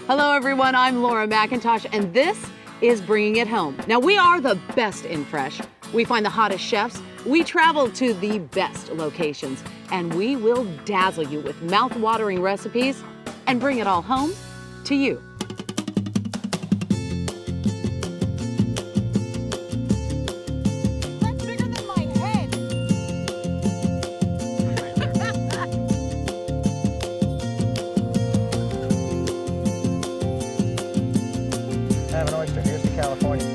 Hello everyone, I'm Laura McIntosh and this is Bringing It Home. Now we are the best in fresh. We find the hottest chefs, we travel to the best locations, and we will dazzle you with mouth-watering recipes and bring it all home to you. That's bigger than my head. Have an oyster. Here's to California.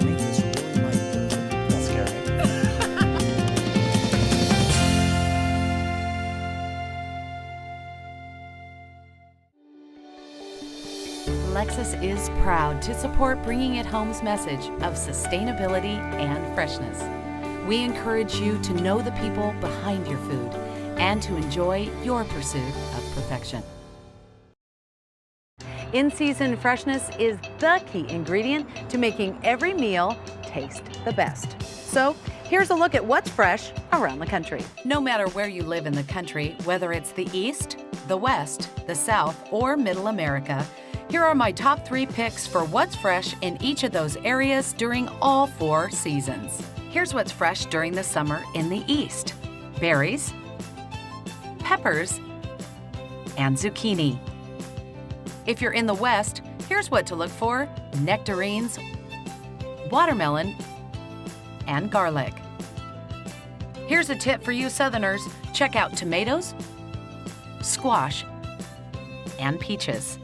Make this really light. Don't scare me. Lexus is proud to support Bringing It Home's message of sustainability and freshness. We encourage you to know the people behind your food and to enjoy your pursuit of perfection. In-season freshness is the key ingredient to making every meal taste the best. So here's a look at what's fresh around the country. No matter where you live in the country, whether it's the East, the West, the South, or Middle America, here are my top 3 picks for what's fresh in each of those areas during all 4 seasons. Here's what's fresh during the summer in the East: berries, peppers, and zucchini. If you're in the West, here's what to look for: nectarines, watermelon, and garlic. Here's a tip for you Southerners: check out tomatoes, squash, and peaches.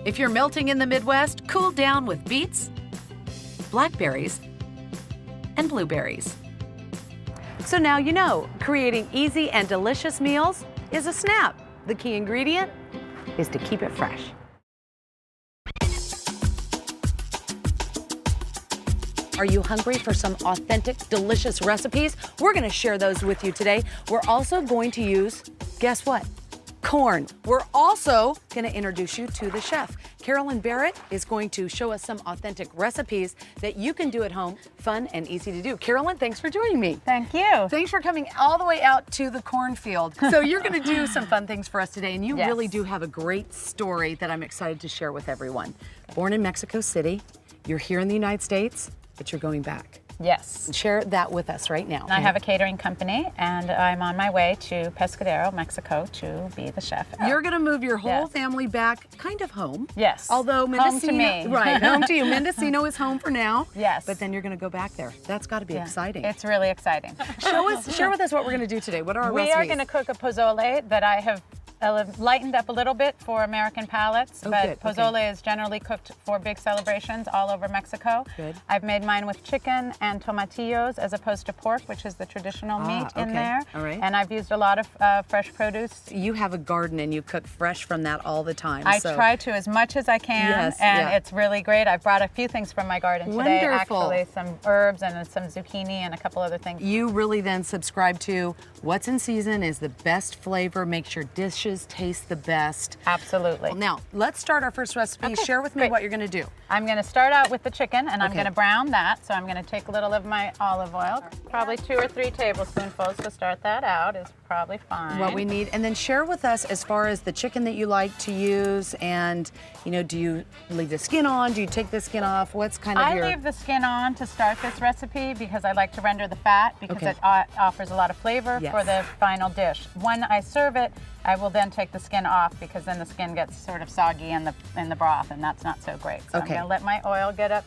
If you're melting in the Midwest, cool down with beets, blackberries, and blueberries. So now you know, creating easy and delicious meals is a snap. The key ingredient is to keep it fresh. Are you hungry for some authentic, delicious recipes? We're going to share those with you today. We're also going to use, guess what? Corn. We're also going to introduce you to the chef. Carolyn Barrett is going to show us some authentic recipes that you can do at home, fun and easy to do. Carolyn, thanks for joining me. Thank you. Thanks for coming all the way out to the cornfield. So you're going to do some fun things for us today, and you Yes. really do have a great story that I'm excited to share with everyone. Born in Mexico City, you're here in the United States, but you're going back. Yes. Share that with us right now. I have a catering company, and I'm on my way to Pescadero, Mexico, to be the chef. You're going to move your whole Yes. family back kind of home. Yes. Although Home to Mendocino, me. right, home to you. Mendocino is home for now. Yes. But then you're going to go back there. That's got to be Yeah. exciting. It's really exciting. Share with us what we're going to do today. What are our We recipes? are going to cook a pozole that I have lightened up a little bit for American palates, Oh, but good. Okay. pozole is generally cooked for big celebrations all over Mexico. Good. I've made mine with chicken and tomatillos as opposed to pork, which is the traditional meat in okay. there. All right. And I've used a lot of fresh produce. You have a garden and you cook fresh from that all the time. I so. try to as much as I can, Yes, and yeah. it's really great. I brought a few things from my garden today, Wonderful. actually, some herbs and some zucchini and a couple other things. You really then subscribe to what's in season is the best flavor, makes your dishes taste the best. Absolutely. Well, now, let's start our first recipe. Okay, Share with me great. what you're going to do. I'm going to start out with the chicken, and I'm Okay. going to brown that. So I'm going to take a little of my olive oil, probably 2 or 3 tablespoonfuls to start that out is probably fine. What we need, and then share with us as far as the chicken that you like to use, and do you leave the skin on? Do you take the skin off? What's kind of I your? leave the skin on to start this recipe because I like to render the fat because Okay. it offers a lot of flavor Yes. for the final dish. When I serve it, I will then take the skin off because then the skin gets sort of soggy in the broth, and that's not so great. So Okay. I'm going to let my oil get up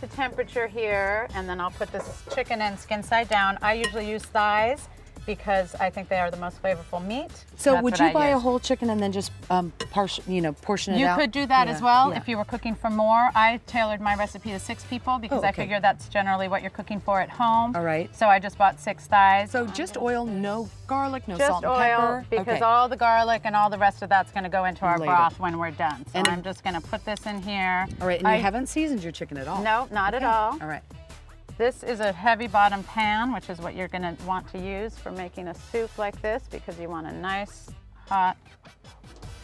to temperature here, and then I'll put this chicken in skin side down. I usually use thighs because I think they are the most flavorful meat. So That's would what you I buy a use. whole chicken and then just portion it You out? could do that Yeah, as well yeah. if you were cooking for more. I tailored my recipe to 6 people because Oh, I okay. figure that's generally what you're cooking for at home. All right. So I just bought 6 thighs. So just oil, no garlic, no just salt and oil pepper. because Okay. all the garlic and all the rest of that's going to go into our Later. broth when we're done. So And- I'm just going to put this in here. All right, and you haven't seasoned your chicken at all. No, not at Okay. all. All right. This is a heavy bottom pan, which is what you're going to want to use for making a soup like this because you want a nice hot.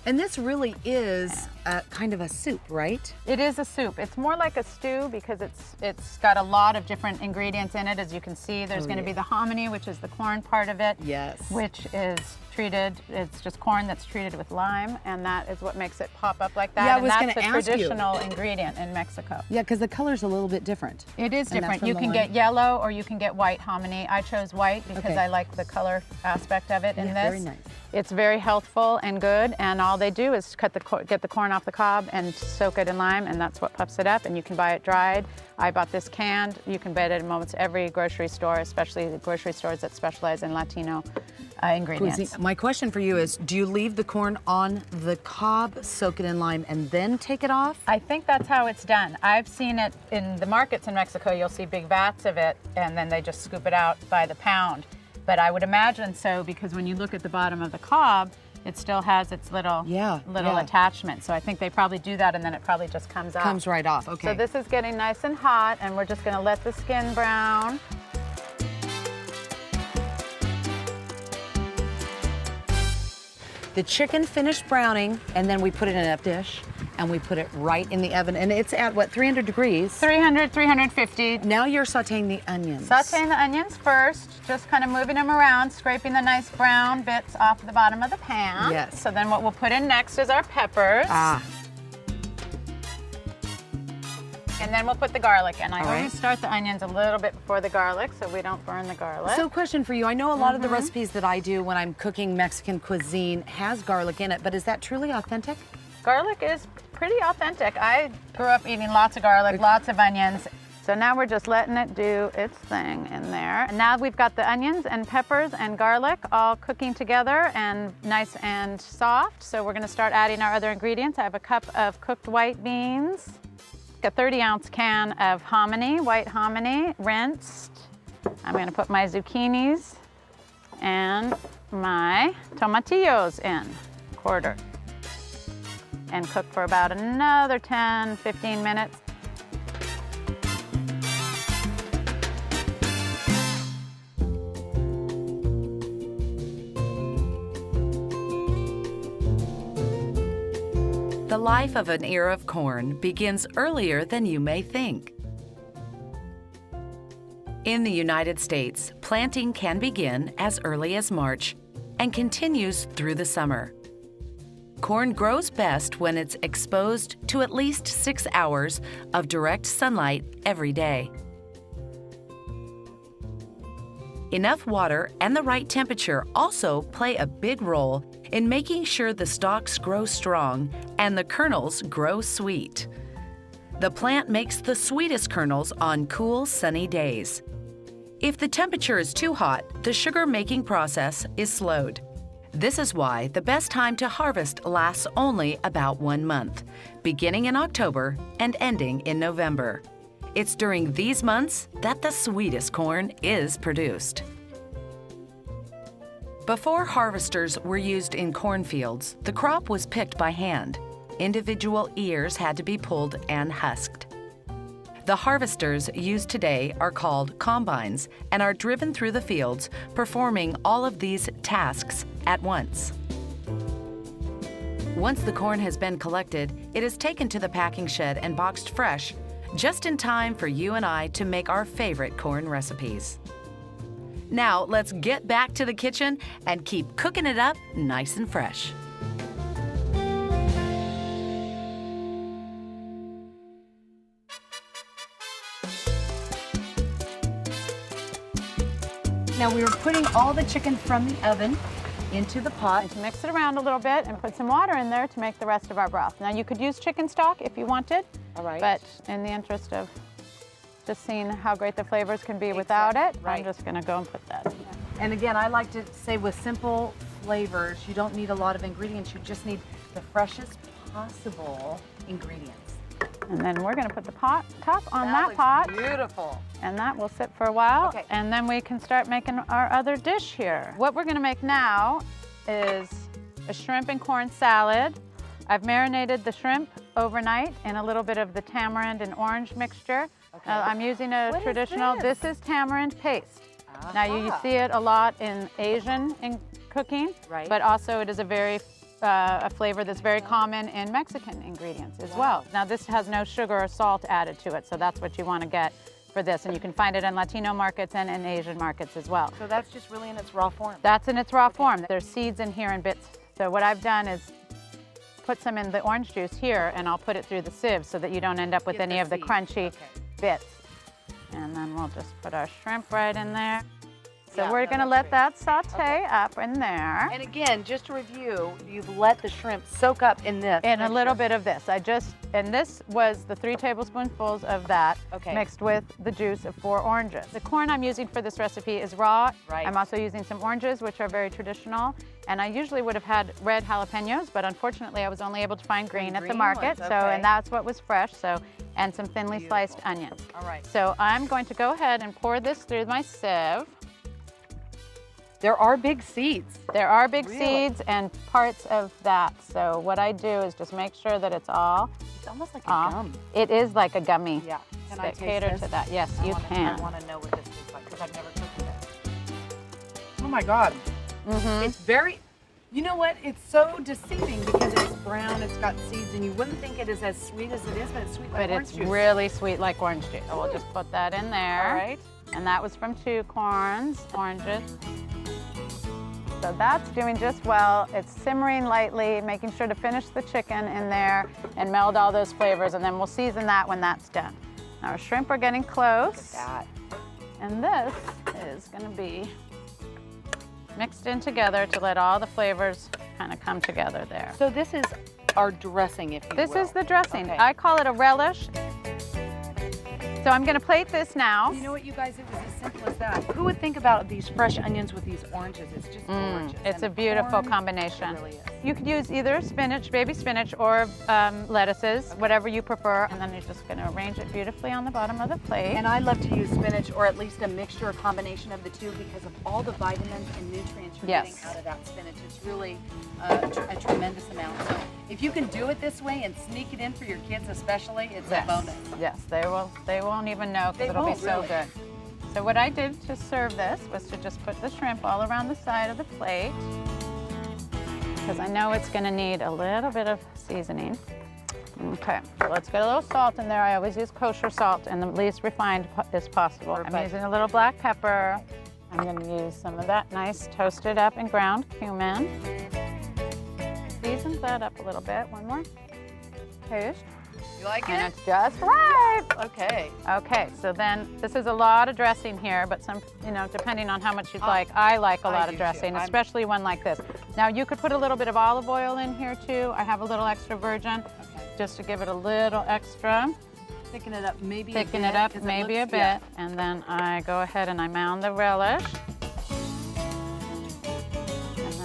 And this really is kind of a soup, right? It is a soup. It's more like a stew because it's got a lot of different ingredients in it. As you can see, there's Oh, going to yeah. be the hominy, which is the corn part of it. Yes. Which is treated. It's just corn that's treated with lime, and that is what makes it pop up like that. Yeah, I and was that's gonna a ask you. traditional ingredient in Mexico. Yeah, because the color's a little bit different. It is And that's different. from You the can lime. get yellow or you can get white hominy. I chose white because Okay. I like the color aspect of it in Yeah, this. very nice. It's very healthful and good, and all they do is get the corn off the cob and soak it in lime, and that's what puffs it up, and you can buy it dried. I bought this canned. You can buy it at almost every grocery store, especially the grocery stores that specialize in Latino ingredients. Cuisine. My question for you is, do you leave the corn on the cob, soak it in lime, and then take it off? I think that's how it's done. I've seen it in the markets in Mexico. You'll see big vats of it, and then they just scoop it out by the pound. But I would imagine so because when you look at the bottom of the cob, it still has its little Yeah. attachment. So I think they probably do that, and then it probably just comes off. Comes right off, okay. So this is getting nice and hot, and we're just gonna let the skin brown. The chicken finished browning, and then we put it in a dish, and we put it right in the oven, and it's at what, 300 degrees? 300, 350. Now you're sauteing the onions. Sauteing the onions first, just kind of moving them around, scraping the nice brown bits off the bottom of the pan. Yes. So then what we'll put in next is our peppers. Ah, And then we'll put the garlic in. I All always right. start the onions a little bit before the garlic so we don't burn the garlic. so question for you. I know a lot of the recipes that I do when I'm cooking Mexican cuisine has garlic in it, but is that truly authentic? Garlic is pretty authentic. I grew up eating lots of garlic, lots of onions. So now we're just letting it do its thing in there. And now we've got the onions and peppers and garlic all cooking together and nice and soft. So we're gonna start adding our other ingredients. I have a cup of cooked white beans, a 30-ounce can of hominy, white hominy, rinsed. I'm gonna put my zucchinis and my tomatillos in, quarter. And cook for about another 10, 15 minutes. The life of an ear of corn begins earlier than you may think. In the United States, planting can begin as early as March and continues through the summer. Corn grows best when it's exposed to at least 6 hours of direct sunlight every day. Enough water and the right temperature also play a big role in making sure the stalks grow strong and the kernels grow sweet. The plant makes the sweetest kernels on cool, sunny days. If the temperature is too hot, the sugar-making process is slowed. This is why the best time to harvest lasts only about 1 month, beginning in October and ending in November. It's during these months that the sweetest corn is produced. Before harvesters were used in cornfields, the crop was picked by hand. Individual ears had to be pulled and husked. The harvesters used today are called combines and are driven through the fields, performing all of these tasks at once. Once the corn has been collected, it is taken to the packing shed and boxed fresh, just in time for you and I to make our favorite corn recipes. Now, let's get back to the kitchen and keep cooking it up nice and fresh. Now we are putting all the chicken from the oven into the pot. To mix it around a little bit and put some water in there to make the rest of our broth. Now you could use chicken stock if you wanted, All right. but in the interest of just seeing how great the flavors can be without it, right. I'm just gonna go and put that in there. And again, I like to say with simple flavors, you don't need a lot of ingredients. You just need the freshest possible ingredients. And then we're gonna put the top on that looks pot, beautiful. and that will sit for a while. Okay. And then we can start making our other dish here. What we're gonna make now is a shrimp and corn salad. I've marinated the shrimp overnight in a little bit of the tamarind and orange mixture. Okay. I'm using a What is traditional, this? is tamarind paste. Now you Aha. see it a lot in Asian cooking, Right. but also it is a flavor that's very common in Mexican ingredients as well. Now this has no sugar or salt added to it, so that's what you want to get. for this, and you can find it in Latino markets and in Asian markets as well. So that's just really in its raw form. That's in its raw form. There's seeds in here and bits. So what I've done is put some in the orange juice here, and I'll put it through the sieve so that you don't end up with Get any the of the seeds. crunchy Okay. bits. And then we'll just put our shrimp right in there. So Yeah, we're no, gonna that's let great. that saute up in there. And again, just to review, you've let the shrimp soak up in this. And a little mixture. bit of this. And this was the 3 tablespoonfuls of that Okay. mixed with the juice of 4 oranges. The corn I'm using for this recipe is raw. Right. I'm also using some oranges, which are very traditional. And I usually would have had red jalapenos, but unfortunately I was only able to find green at the green market. ones, So, okay. and that's what was fresh. So, and some thinly Beautiful. sliced onions. All right. So I'm going to go ahead and pour this through my sieve. There are big seeds. There are big Really? seeds and parts of that. So what I do is just make sure that it's all It's almost like a off. gum. It is like a gummy. Yeah. Can I That taste cater this? to that. Yes, I you wanna- can. I want to know what this tastes like because I've never cooked with it. Oh my God. Mm-hmm. It's very, you know what? It's so deceiving because it's brown, it's got seeds, and you wouldn't think it is as sweet as it is, but it's sweet like But orange it's juice. really sweet like orange juice. So we'll just put that in there. All right. And that was from 2 corns, oranges. So that's doing just well. It's simmering lightly, making sure to finish the chicken in there and meld all those flavors, and then we'll season that when that's done. Our shrimp are getting close. That. And this is gonna be mixed in together to let all the flavors kind of come together there. So this is our dressing, if you This will. is the dressing. Okay. I call it a relish. So I'm gonna plate this now. You know what, you guys? It was as simple as that. Who would think about these fresh onions with these oranges? It's just gorgeous. It's And a the beautiful corn, combination. It really is. You could use either spinach, baby spinach, or lettuces, whatever you prefer. And then you're just gonna arrange it beautifully on the bottom of the plate. And I love to use spinach, or at least a mixture, a combination of the two, because of all the vitamins and nutrients you're Yes. getting out of that spinach. It's really a tremendous amount. So if you can do it this way and sneak it in for your kids especially, it's a bonus. Yes, they won't even know They because it'll be won't, so really. good. So what I did to serve this was to just put the shrimp all around the side of the plate because I know it's going to need a little bit of seasoning. Okay, so let's get a little salt in there. I always use kosher salt and the least refined as possible. I'm Perfect. using a little black pepper. I'm going to use some of that nice toasted up and ground cumin. Season that up a little bit. One more taste. You like And it? it's just right. Okay. Okay, so then this is a lot of dressing here, but some, depending on how much you'd like, I like a I lot do of too. dressing, I'm- especially one like this. Now you could put a little bit of olive oil in here too. I have a little extra virgin Okay. just to give it a little extra. Thicken it up maybe Thicken a it bit. up 'cause maybe looks- a bit, yeah. and then I go ahead and I mound the relish.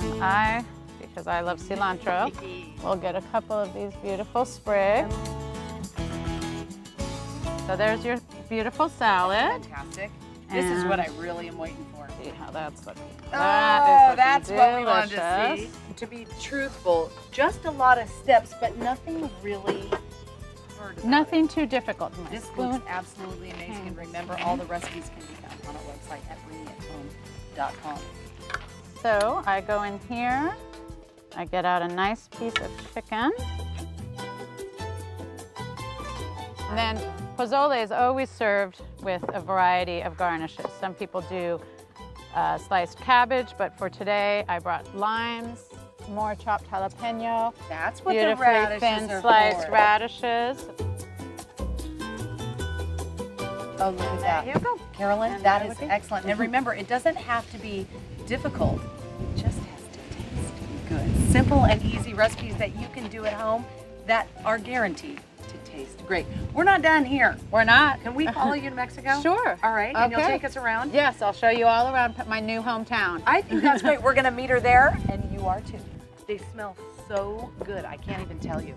And then because I love cilantro, we'll get a couple of these beautiful sprigs. So there's your beautiful salad. Fantastic. This is what I And- really am waiting for. See how that's looking. Oh, That is looking that's what we wanted to delicious. see. To be truthful, just a lot of steps, but nothing really hard. about Nothing too difficult. it. My This spoon. looks absolutely amazing. And remember, all the recipes can be found on our website at bringingathome.com. So I go in here. I get out a nice piece of chicken. And then pozole is always served with a variety of garnishes. Some people do sliced cabbage, but for today I brought limes, more chopped jalapeno, That's what the beautifully radishes thin are sliced for. radishes. Oh, look at that. There you go. Carolyn, And that that is would be- excellent. And remember, it doesn't have to be difficult. It just has to taste good. Simple and easy recipes that you can do at home that are guaranteed to taste great. We're not done here. We're not. Can we follow you to Mexico? Sure. All right, and you'll Okay. take us around? Yes, I'll show you all around my new hometown. I think that's great. We're gonna meet her there, and you are too. They smell so good. I can't even tell you.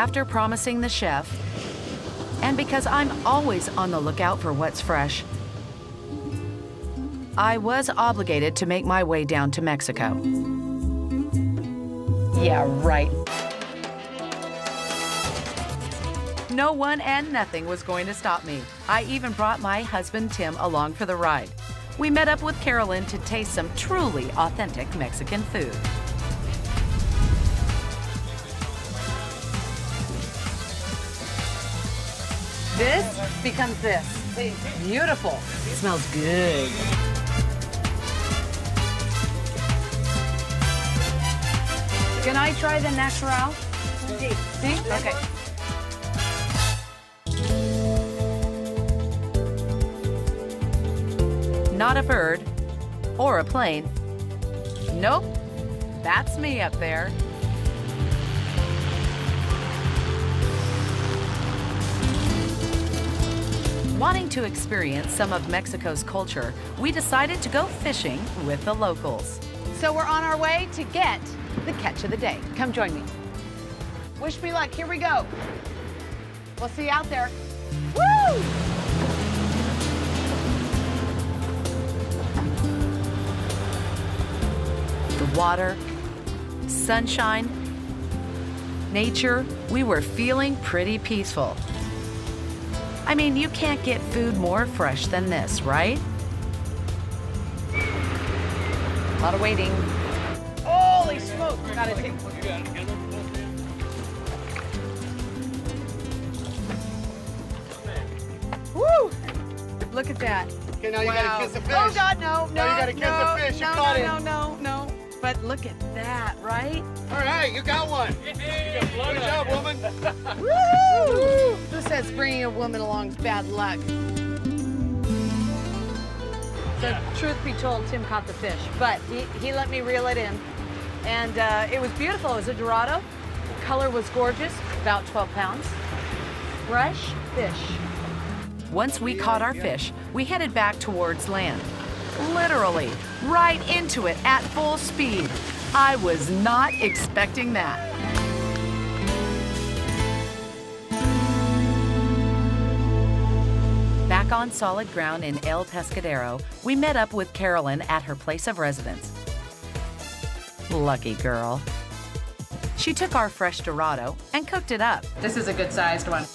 After promising the chef, and because I'm always on the lookout for what's fresh, I was obligated to make my way down to Mexico. Yeah, right. No one and nothing was going to stop me. I even brought my husband Tim along for the ride. We met up with Carolyn to taste some truly authentic Mexican food. This becomes this. Beautiful. Smells good. Can I try the natural? See? Okay. Not a bird or a plane. Nope, that's me up there. Wanting to experience some of Mexico's culture, we decided to go fishing with the locals. So we're on our way to get the catch of the day. Come join me. Wish me luck, here we go. We'll see you out there. Woo! The water, sunshine, nature, we were feeling pretty peaceful. I mean, you can't get food more fresh than this, right? A lot of waiting. Holy smoke! Gotta take. Woo! Look at that. Okay, now you gotta kiss the fish. Oh God, no, no, Now you gotta kiss the fish. You caught it. no. But look at that, right? All right, you got one. Good job, woman. Woo! Who says bringing a woman along is bad luck? So, truth be told, Tim caught the fish, but he let me reel it in. And it was beautiful. It was a Dorado. The color was gorgeous, about 12 pounds. Fresh fish. Once we caught our fish, we headed back towards land. Literally, right into it at full speed. I was not expecting that. Back on solid ground in El Pescadero, we met up with Carolyn at her place of residence. Lucky girl. She took our fresh Dorado and cooked it up. This is a good sized one.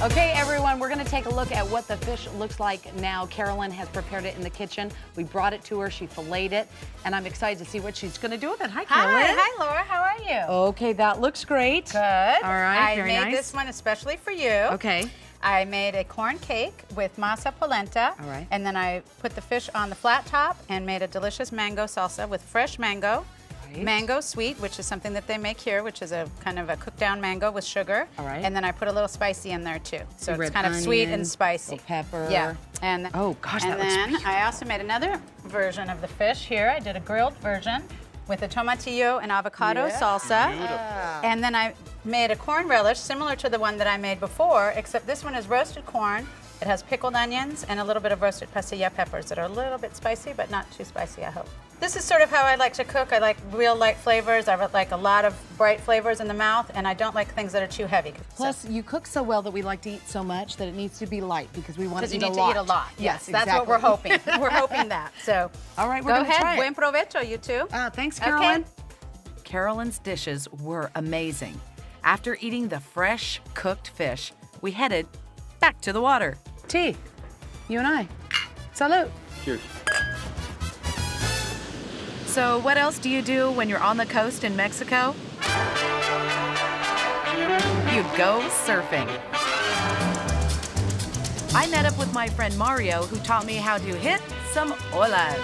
Okay, everyone, we're gonna take a look at what the fish looks like now. Carolyn has prepared it in the kitchen. We brought it to her, she filleted it, and I'm excited to see what she's gonna do with it. Hi, Carolyn. Hi, Laura. How are you? Okay, that looks great. Good. All right, I very made nice. this one especially for you. Okay. I made a corn cake with masa polenta. All right. And then I put the fish on the flat top and made a delicious mango salsa with fresh mango. Right. Mango sweet, which is something that they make here, which is a kind of a cooked down mango with sugar. All right. And then I put a little spicy in there too. So it's red kind of sweet onion, and spicy. little pepper. Yeah. And Oh, gosh, and that looks then beautiful. I also made another version of the fish here. I did a grilled version with a tomatillo and avocado salsa. And then I made a corn relish similar to the one that I made before, except this one is roasted corn. It has pickled onions and a little bit of roasted pasilla peppers that are a little bit spicy, but not too spicy, I hope. This is sort of how I like to cook. I like real light flavors. I like a lot of bright flavors in the mouth, and I don't like things that are too heavy. Plus, you cook so well that we like to eat so much that it needs to be light because we want to Because eat you a need lot. to eat a lot. Yes, That's exactly. what we're hoping. We're hoping that. So, All right, we're go gonna ahead. try it. Buen provecho, you two. Thanks, Okay. Carolyn. Carolyn's dishes were amazing. After eating the fresh, cooked fish, we headed back to the water. Tea, you and I. Salud. Cheers. So what else do you do when you're on the coast in Mexico? You go surfing. I met up with my friend Mario, who taught me how to hit some olas.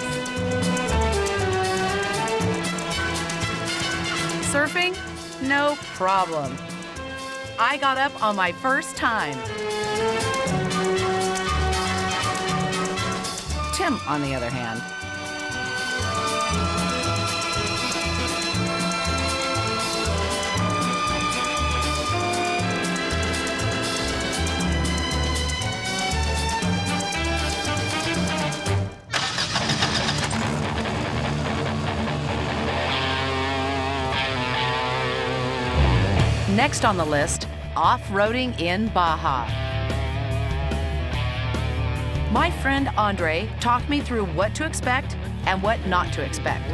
Surfing? No problem. I got up on my first time. Tim, on the other hand, Next on the list, off-roading in Baja. My friend Andre talked me through what to expect and what not to expect.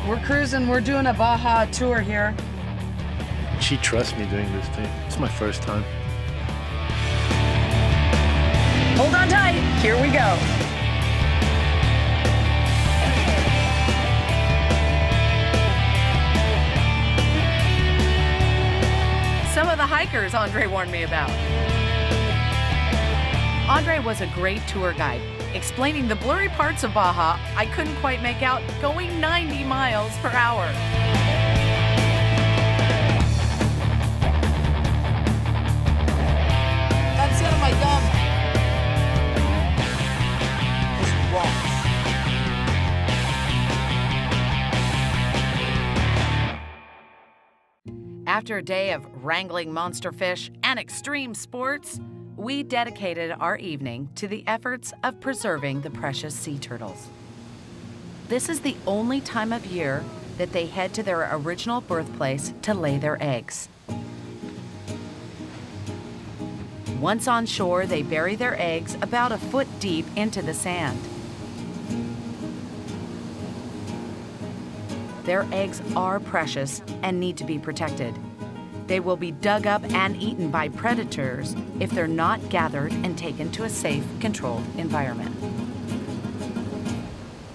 We're cruising, we're doing a Baja tour here. She trusts me doing this thing. It's my first time. Hold on tight, here we go. Some of the hikers Andre warned me about. Andre was a great tour guide, explaining the blurry parts of Baja I couldn't quite make out going 90 miles per hour. That's it, my gum. It's wrong. After a day of wrangling monster fish and extreme sports, we dedicated our evening to the efforts of preserving the precious sea turtles. This is the only time of year that they head to their original birthplace to lay their eggs. Once on shore, they bury their eggs about a foot deep into the sand. Their eggs are precious and need to be protected. They will be dug up and eaten by predators if they're not gathered and taken to a safe, controlled environment.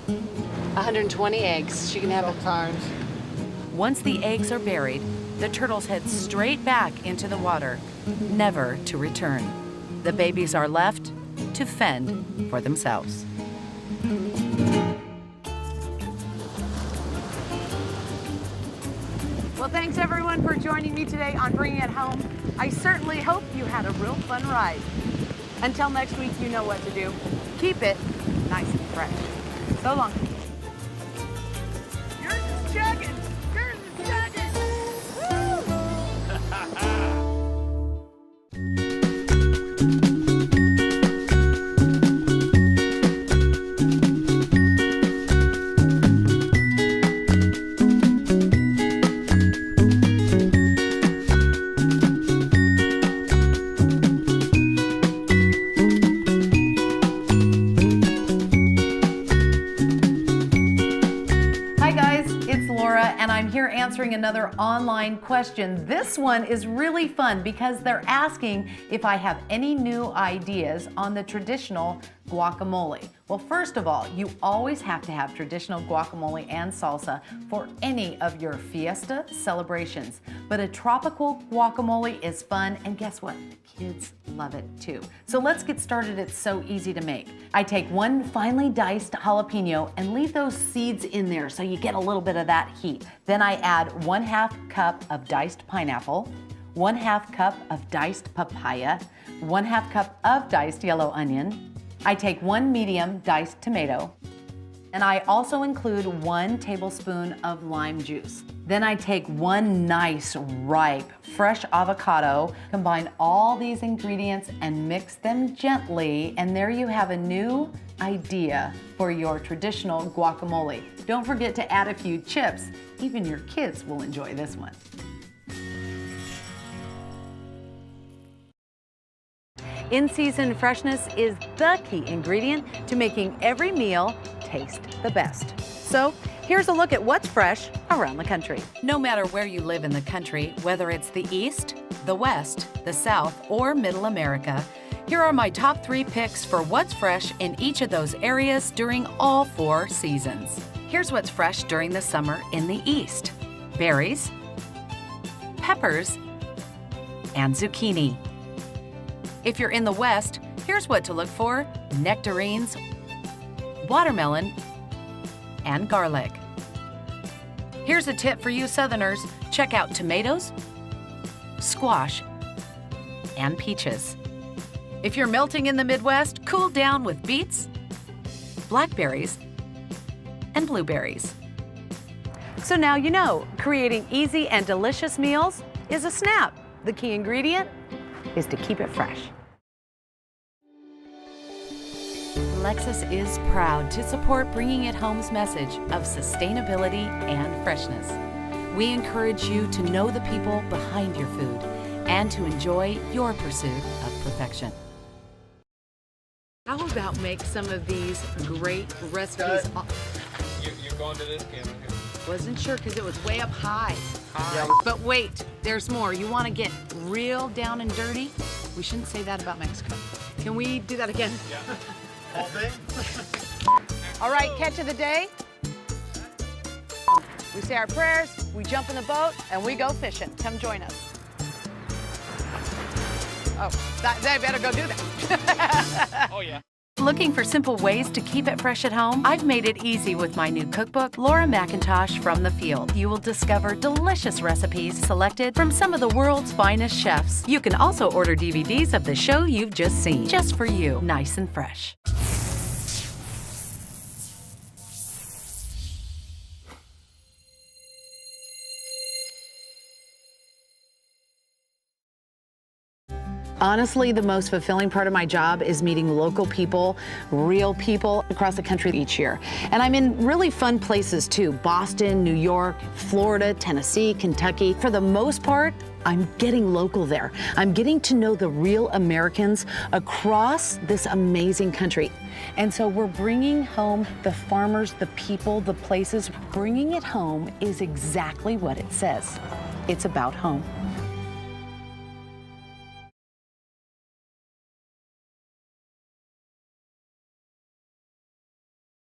120 eggs. She can have it. Times. Once the eggs are buried, the turtles head straight back into the water, never to return. The babies are left to fend for themselves. Well, thanks everyone for joining me today on Bringing It Home. I certainly hope you had a real fun ride. Until next week, you know what to do. Keep it nice and fresh. So long. Yours is chugging. Yours is chugging. Answering another online question. This one is really fun because they're asking if I have any new ideas on the traditional guacamole. Well, first of all, you always have to have traditional guacamole and salsa for any of your fiesta celebrations. But a tropical guacamole is fun, and guess what? Kids love it too. So let's get started. It's so easy to make. I take one finely diced jalapeno and leave those seeds in there so you get a little bit of that heat. Then I add 1/2 cup of diced pineapple, 1/2 cup of diced papaya, 1/2 cup of diced yellow onion. I take 1 medium diced tomato, and I also include 1 tablespoon of lime juice. Then I take 1 nice, ripe, fresh avocado, combine all these ingredients and mix them gently, and there you have a new idea for your traditional guacamole. Don't forget to add a few chips. Even your kids will enjoy this one. In-season freshness is the key ingredient to making every meal taste the best. So here's a look at what's fresh around the country. No matter where you live in the country, whether it's the East, the West, the South, or Middle America, here are my top 3 picks for what's fresh in each of those areas during all 4 seasons. Here's what's fresh during the summer in the East: berries, peppers, and zucchini. If you're in the West, here's what to look for: nectarines, watermelon, and garlic. Here's a tip for you Southerners: check out tomatoes, squash, and peaches. If you're melting in the Midwest, cool down with beets, blackberries, and blueberries. So now you know, creating easy and delicious meals is a snap. The key ingredient is to keep it fresh. Lexus is proud to support Bringing It Home's message of sustainability and freshness. We encourage you to know the people behind your food and to enjoy your pursuit of perfection. How about make some of these great recipes? You're going to this camera here. Wasn't sure because it was way up high. But wait, there's more. You want to get real down and dirty? We shouldn't say that about Mexico. Can we do that again? Yeah. All day? All right, catch of the day. We say our prayers, we jump in the boat, and we go fishing. Come join us. Oh, they better go do that. Oh, yeah. Looking for simple ways to keep it fresh at home? I've made it easy with my new cookbook, Laura McIntosh From the Field. You will discover delicious recipes selected from some of the world's finest chefs. You can also order DVDs of the show you've just seen, just for you, nice and fresh. Honestly, the most fulfilling part of my job is meeting local people, real people across the country each year. And I'm in really fun places too, Boston, New York, Florida, Tennessee, Kentucky. For the most part, I'm getting local there. I'm getting to know the real Americans across this amazing country. And so we're bringing home the farmers, the people, the places. Bringing it home is exactly what it says. It's about home.